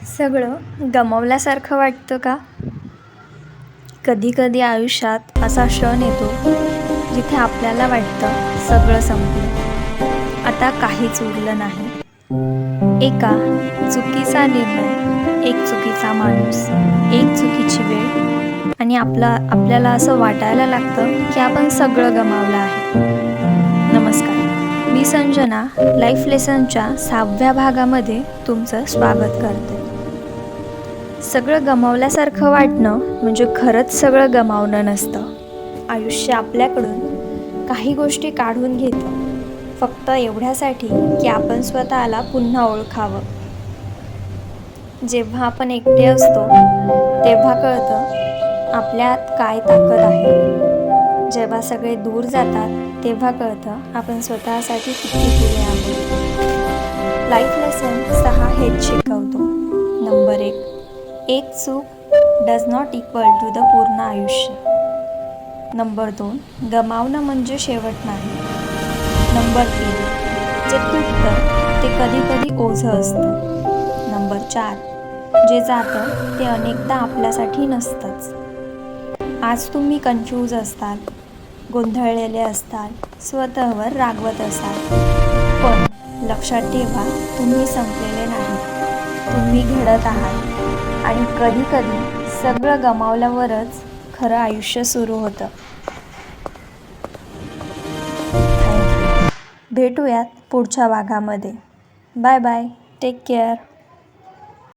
सगळं गमावल्यासारखं वाटतं का? कधी-कधी आयुष्यात असा क्षण येतो जिथे आपल्याला वाटतं सगळं संपलं. आता काहीच उरलं नाही. एका चुकीचा निर्णय, एक चुकीचा माणूस, एक चुकीची वेळ आणि आपल्याला असं वाटायला लागतं की आपण सगळं गमावलं आहे. नमस्कार, मी संजना लाईफ लेसनच्या 6व्या भागामध्ये तुमचं स्वागत करते. सगळं गमावल्यासारखं वाटणं म्हणजे खरंच सगळं गमावणं नसतं. आयुष्य आपल्याकडून काही गोष्टी काढून घेतं, फक्त एवढ्यासाठी की आपण स्वतःला पुन्हा ओळखावं. जेव्हा आपण एकटे असतो तेव्हा कळतं आपल्यात काय ताकद आहे. जेव्हा सगळे दूर जातात तेव्हा कळतं आपण स्वतःसाठी किती पुरे आहोत. लाईफ लेसन 6 हेच शिकवतो. नंबर 1, चूक does not equal to the पूर्ण आयुष्य. नंबर 2, गमावणं म्हणजे शेवट नाही. नंबर 3, जे तुटतं ते कधी कधी ओझं असतं. नंबर 4, जे जातं ते अनेकदा आपल्यासाठी नसतंच. आज तुम्ही कन्फ्यूज असताल, गोंधळलेले असताल, स्वतःवर रागवत असाल, पण लक्षात ठेवा, तुम्ही संपलेले नाही. तुम्ही घडत आहात आणि कधी कधी सगळं गमावल्यावरच खरं आयुष्य सुरू होतं. थँक्यू. भेटूयात पुढच्या भागामध्ये. Bye bye. Take care.